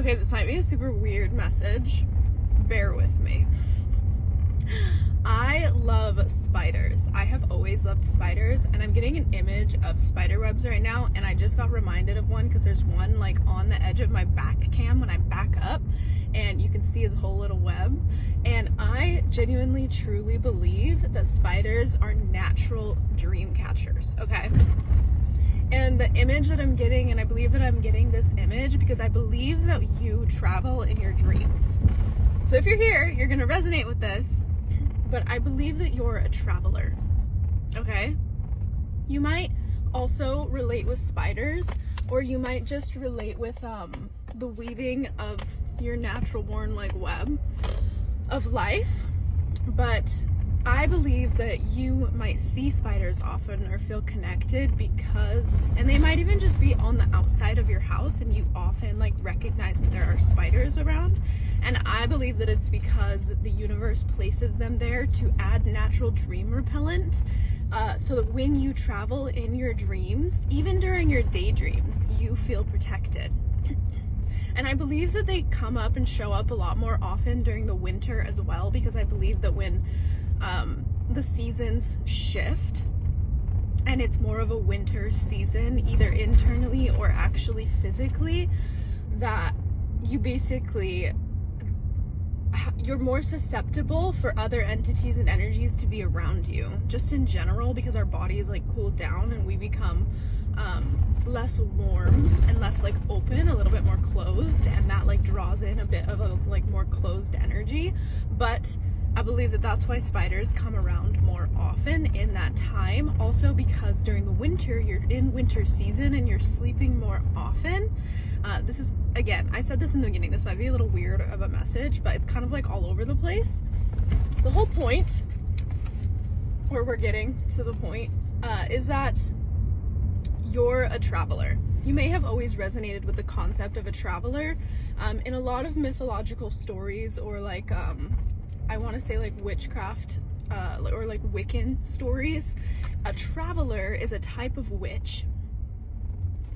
Okay, this might be a super weird message. Bear with me. I love spiders. I have always loved spiders, and I'm getting an image of spider webs right now, and I just got reminded of one because there's one like on the edge of my back cam when I back up, and you can see his whole little web. And I genuinely, truly believe that spiders are natural dream catchers, okay? And the image that I'm getting, and I believe that I'm getting this image because I believe that you travel in your dreams. So if you're here, you're gonna resonate with this, but I believe that you're a traveler, okay? You might also relate with spiders, or you might just relate with the weaving of your natural born like web of life, but I believe that you might see spiders often or feel connected because, and they might even just be on the outside of your house and you often like recognize that there are spiders around. And I believe that it's because the universe places them there to add natural dream repellent, so that when you travel in your dreams, even during your daydreams, you feel protected. And I believe that they come up and show up a lot more often during the winter as well, because I believe that when the seasons shift and it's more of a winter season, either internally or actually physically, that you basically, you're more susceptible for other entities and energies to be around you, just in general, because our bodies like cool down and we become less warm and less like open, a little bit more closed, and that like draws in a bit of a like more closed energy. But I believe that that's why spiders come around more often in that time. Also because during the winter, you're in winter season and you're sleeping more often. This is, again, I said this in the beginning, this might be a little weird of a message, but it's kind of like all over the place. The whole point, where we're getting to the point, is that you're a traveler. You may have always resonated with the concept of a traveler. In a lot of mythological stories, or like, I want to say like witchcraft, or like Wiccan stories, a traveler is a type of witch.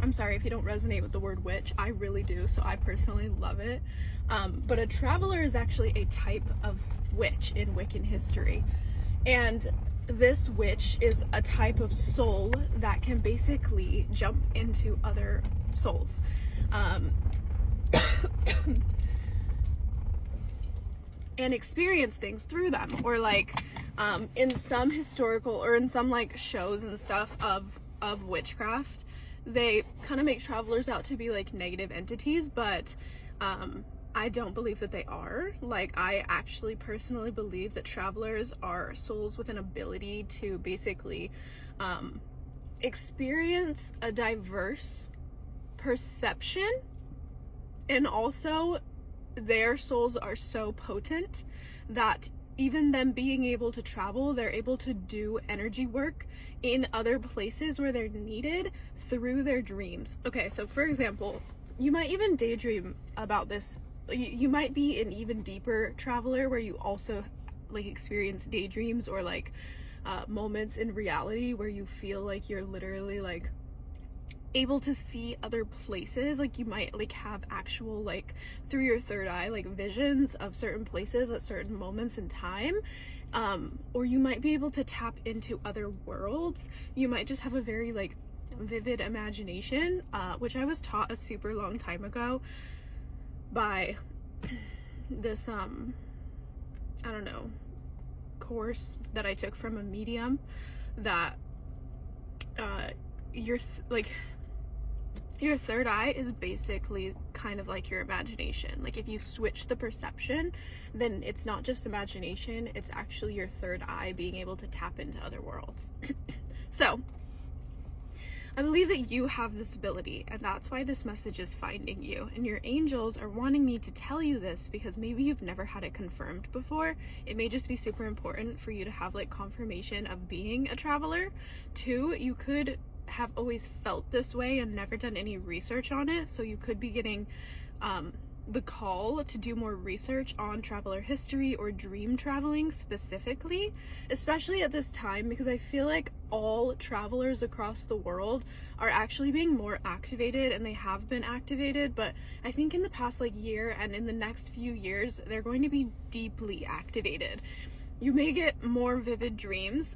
I'm sorry if you don't resonate with the word witch, I really do, so I personally love it. But a traveler is actually a type of witch in Wiccan history. And this witch is a type of soul that can basically jump into other souls. And experience things through them, or like in some historical, or in some like shows and stuff of witchcraft, they kind of make travelers out to be like negative entities, but I don't believe that they are. Like, I actually personally believe that travelers are souls with an ability to basically experience a diverse perception, and also their souls are so potent that even them being able to travel, they're able to do energy work in other places where they're needed through their dreams. Okay, so for example, you might even daydream about this. You might be an even deeper traveler where you also like experience daydreams, or like moments in reality where you feel like you're literally like able to see other places. Like you might like have actual like through your third eye like visions of certain places at certain moments in time, or you might be able to tap into other worlds. You might just have a very like vivid imagination, which I was taught a super long time ago by this I don't know, course that I took from a medium, that your third eye is basically kind of like your imagination. Like if you switch the perception, then it's not just imagination, it's actually your third eye being able to tap into other worlds. So I believe that you have this ability, and that's why this message is finding you. And your angels are wanting me to tell you this because maybe you've never had it confirmed before. It may just be super important for you to have like confirmation of being a traveler. Two, you could have always felt this way and never done any research on it, so you could be getting the call to do more research on traveler history or dream traveling specifically, especially at this time, because I feel like all travelers across the world are actually being more activated, and they have been activated, but I think in the past like year and in the next few years they're going to be deeply activated. You may get more vivid dreams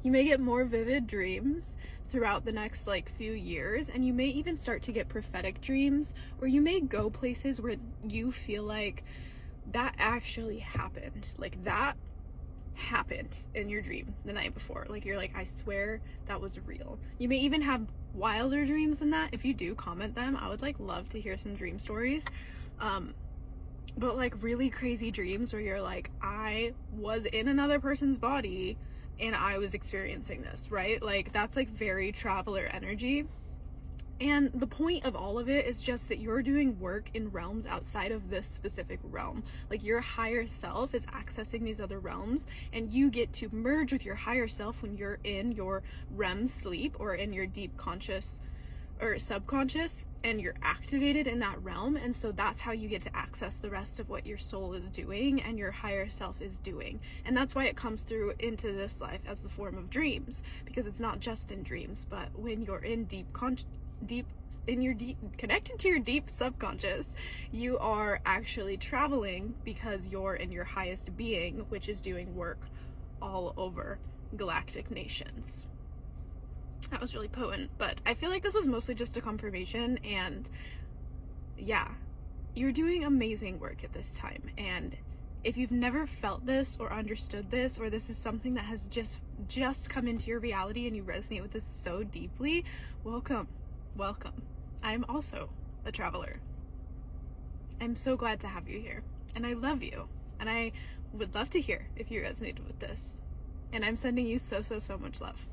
you may get more vivid dreams throughout the next like few years, and you may even start to get prophetic dreams, or you may go places where you feel like that actually happened, like that happened in your dream the night before, like you're like, I swear that was real. You may even have wilder dreams than that. If you do, comment them. I would like love to hear some dream stories. But like really crazy dreams where you're like, I was in another person's body and I was experiencing this, right? Like that's like very traveler energy. And the point of all of it is just that you're doing work in realms outside of this specific realm. Like your higher self is accessing these other realms, and you get to merge with your higher self when you're in your REM sleep or in your deep conscious or subconscious, and you're activated in that realm. And so that's how you get to access the rest of what your soul is doing and your higher self is doing. And that's why it comes through into this life as the form of dreams, because it's not just in dreams, but when you're in connected to your deep subconscious, you are actually traveling because you're in your highest being, which is doing work all over galactic nations. That was really potent, but I feel like this was mostly just a confirmation. And yeah, you're doing amazing work at this time. And if you've never felt this or understood this, or this is something that has just come into your reality and you resonate with this so deeply, welcome. I'm also a traveler. I'm so glad to have you here, and I love you, and I would love to hear if you resonated with this. And I'm sending you so much love.